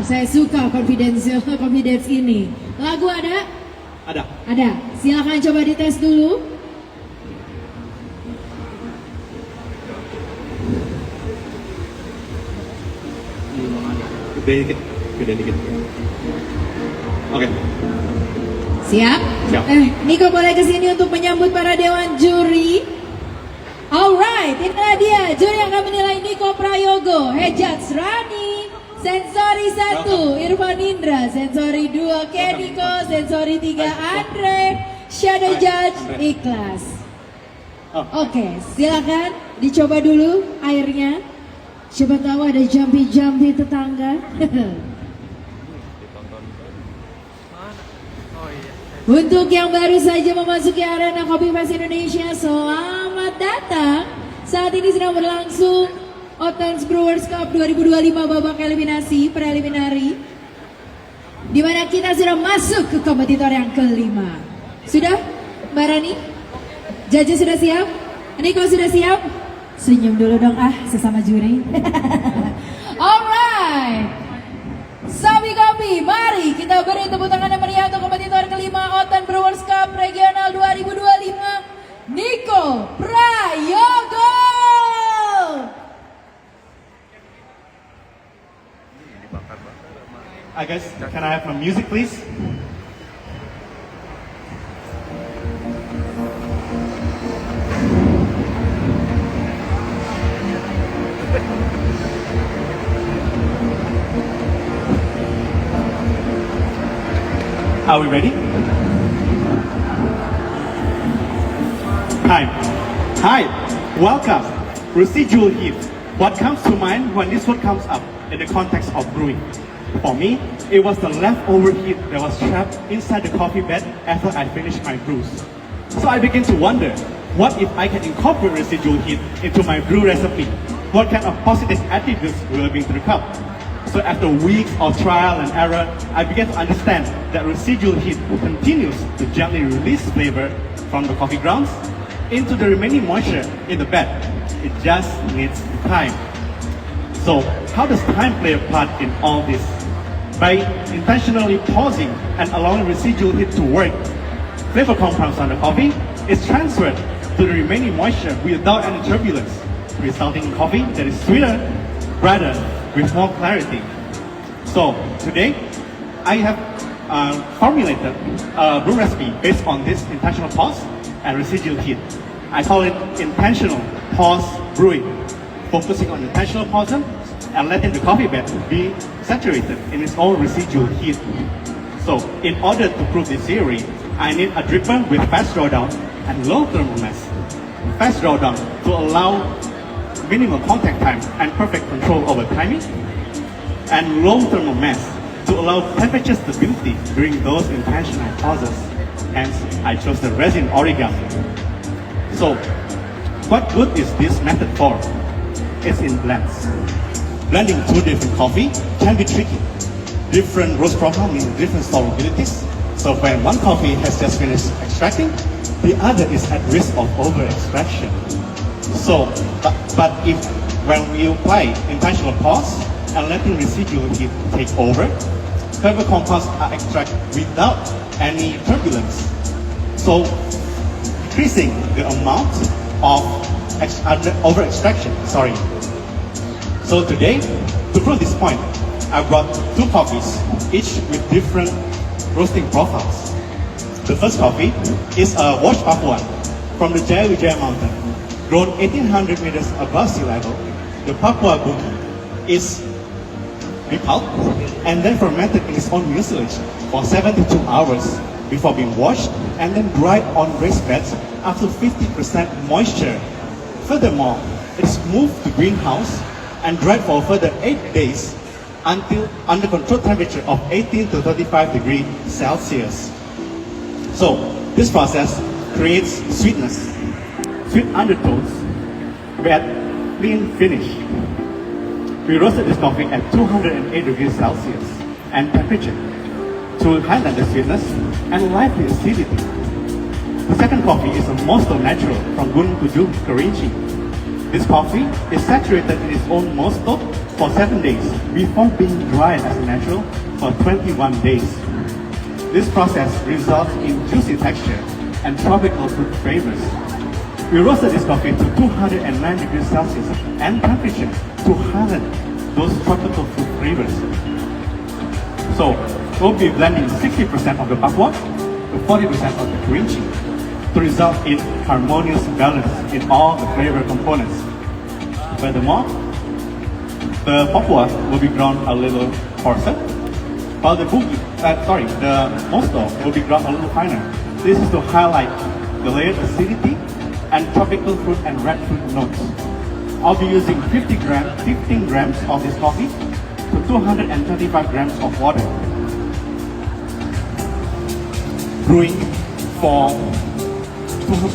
saya suka confidence ini. Lagu ada? Ada. Ada. Silakan coba dites dulu. Gede dikit. Oke. Siap? Siap. Niko boleh kesini untuk menyambut para dewan juri. Alright, inilah dia juri yang akan menilai Niko Prayogo, Hejats Rani, Sensori 1, Irfan Indra, Sensori 2, Keniko, Sensori 3, Andre, Shadow Judge, Ikhlas. Oke, silakan dicoba dulu airnya. Coba tahu ada jumpy tetangga. Untuk yang baru saja memasuki arena Kopi Fest Indonesia, selamat datang. Saat ini sedang berlangsung Ottens Brewers Cup 2025 babak eliminasi preliminary, di mana kita sudah masuk ke kompetitor yang kelima. Sudah, Mbak Rani? Judges sudah siap? Niko sudah siap? Senyum dulu dong sesama juri. Alright. Sabi Kopi, mari kita beri tepuk tangan yang meriah untuk kompetitor kelima Ottens Brewers Cup Regional 2025, Niko Prayogo. Guys, can I have my music please? Are we ready? Hi, welcome. Residual heat. What comes to mind when this word comes up in the context of brewing? For me, it was the leftover heat that was trapped inside the coffee bed after I finished my brews. So I began to wonder, what if I can incorporate residual heat into my brew recipe? What kind of positive attributes will bring to the cup? So after weeks of trial and error, I began to understand that residual heat continues to gently release flavor from the coffee grounds into the remaining moisture in the bed. It just needs time. So how does time play a part in all this? By intentionally pausing and allowing residual heat to work, flavor compounds on the coffee is transferred to the remaining moisture without any turbulence, resulting in coffee that is sweeter, brighter, with more clarity. So today, I have formulated a brew recipe based on this intentional pause and residual heat. I call it intentional pause brewing, focusing on intentional pause and letting the coffee bed be saturated in its own residual heat. So in order to prove this theory, I need a dripper with fast drawdown and low thermal mass. Fast drawdown to allow minimal contact time and perfect control over timing, and low thermal mass to allow temperature stability during those intentional pauses. Hence, I chose the resin origami. So, what good is this method for? It's in blends. Blending two different coffee can be tricky. Different roast profile means different solubilities. So when one coffee has just finished extracting, the other is at risk of over-extraction. So, but if when we apply intentional pause and letting residual heat take over, flavor compounds are extracted without any turbulence. So, decreasing the amount of over-extraction. So today, to prove this point, I brought two coffees, each with different roasting profiles. The first coffee is a washed Papua from the Jaya Wijaya mountain. Grown 1800 meters above sea level, the Papua Boogie is repulped and then fermented in its own mucilage for 72 hours before being washed and then dried on raised beds up to 50% moisture. Furthermore, it is moved to greenhouse and dried for a further 8 days until under controlled temperature of 18 to 35 degrees Celsius. So, this process creates sweetness, sweet undertones, with clean finish. We roasted this coffee at 208 degrees Celsius and temperature to highlight the sweetness and lively acidity. The second coffee is a Mosto Natural from Gunung Tujuh, Kerinci. This coffee is saturated in its own Mosto for 7 days before being dried as natural for 21 days. This process results in juicy texture and tropical fruit flavors. We roasted this coffee to 209 degrees Celsius and temperature to harden those tropical fruit flavors. So we'll be blending 60% of the buckwheat to 40% of the green tea to result in harmonious balance in all the flavor components. Furthermore, the papua will be ground a little coarser, while the mosto will be ground a little finer. This is to highlight the layered acidity and tropical fruit and red fruit notes. I'll be using 15 grams of this coffee to 225 grams of water. Brewing for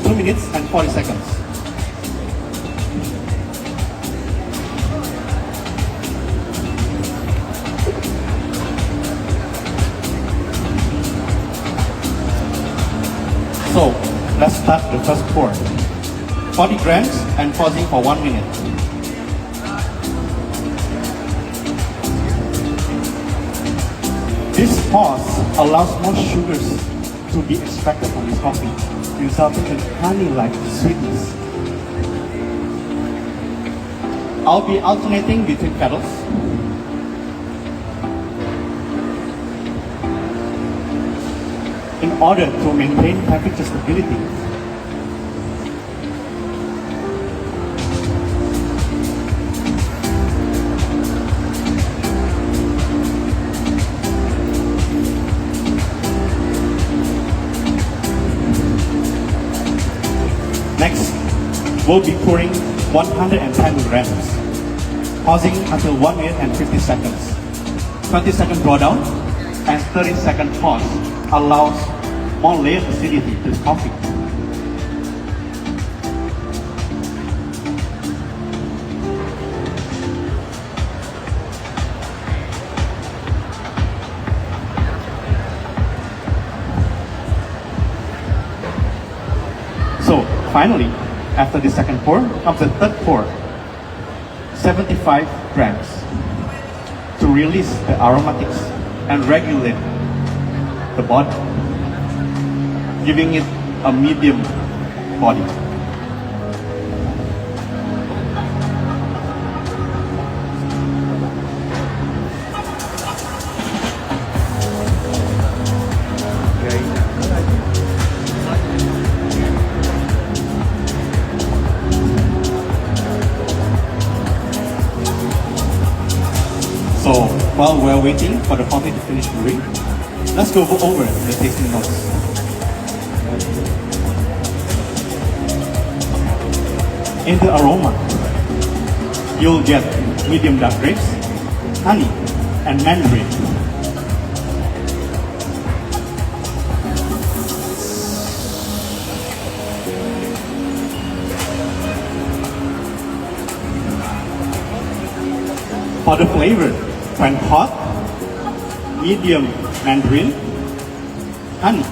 2 minutes and 40 seconds. So, let's start the first pour. 40 grams and pausing for 1 minute. This pause allows more sugars to be extracted from this coffee, resulting in honey-like sweetness. I'll be alternating between petals. In order to maintain temperature stability. Next, we'll be pouring 110 grams, pausing until 1 minute and 50 seconds. 20-second drawdown and 30-second pause allows more layered acidity to this coffee. So finally, after the second pour comes the third pour, 75 grams, to release the aromatics and regulate the body, giving it a medium body. So while we're waiting for the coffee to finish brewing, let's go over the tasting notes. In the aroma, you'll get medium dark grapes, honey, and mandarin. For the flavor, when hot, medium mandarin, honey,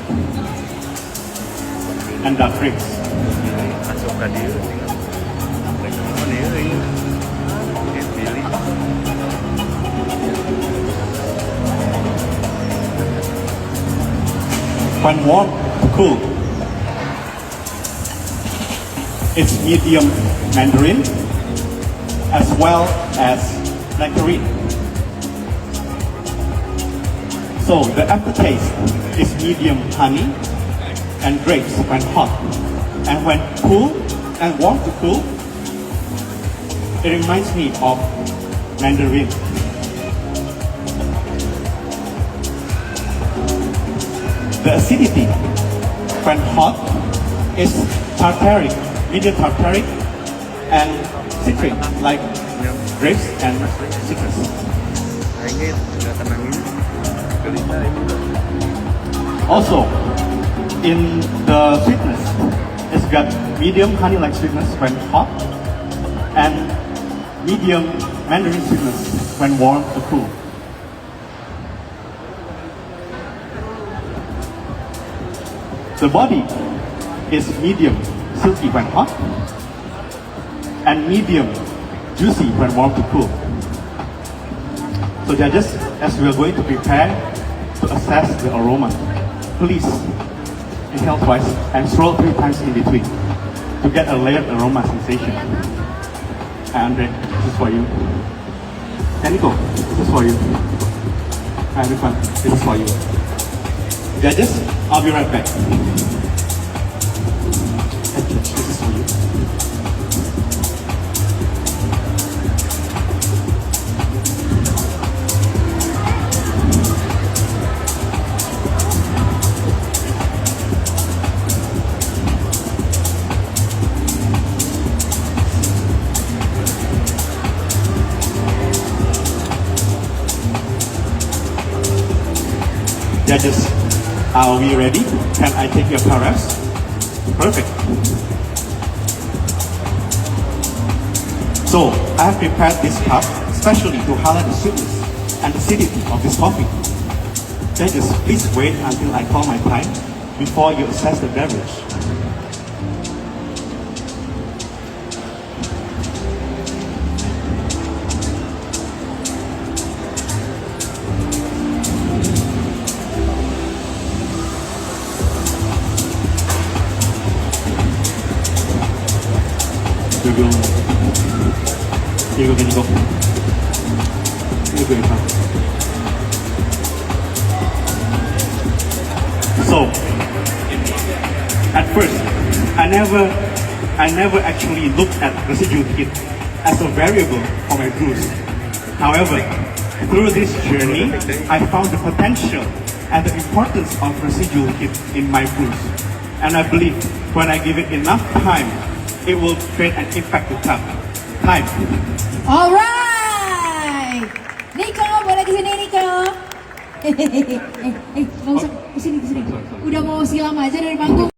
and dark grapes. When warm to cool, it's medium mandarin as well as nectarine. So the aftertaste is medium honey and grapes when hot, and when cool and warm to cool, it reminds me of mandarin. The acidity when hot is tartaric, medium tartaric, and citric like grapes and citrus. Also, in the sweetness, it's got medium honey-like sweetness when hot and medium mandarin sweetness when warm to cool. The body is medium silky when hot and medium juicy when warm to cool. So judges, as we are going to prepare to assess the aroma, please inhale twice and swirl 3 times in between to get a layered aroma sensation. Andre, this is for you. Niko, this is for you. Irfan, this is for you. Judges, I'll be right back. This is for you. Judges, are we ready? Can I take your paragraphs? Perfect. So, I have prepared this cup especially to highlight the sweetness and acidity of this coffee. Judges, please wait until I call my time before you assess the beverage. Here you go, Niko. Here you go, Irfan. So, at first, I never actually looked at residual heat as a variable for my brews. However, through this journey, I found the potential and the importance of residual heat in my brews. And I believe when I give it enough time, it will create an impact to time. Alright, Niko, boleh kesini Niko. Nggak usah kesini. Udah mau silam aja dari panggung.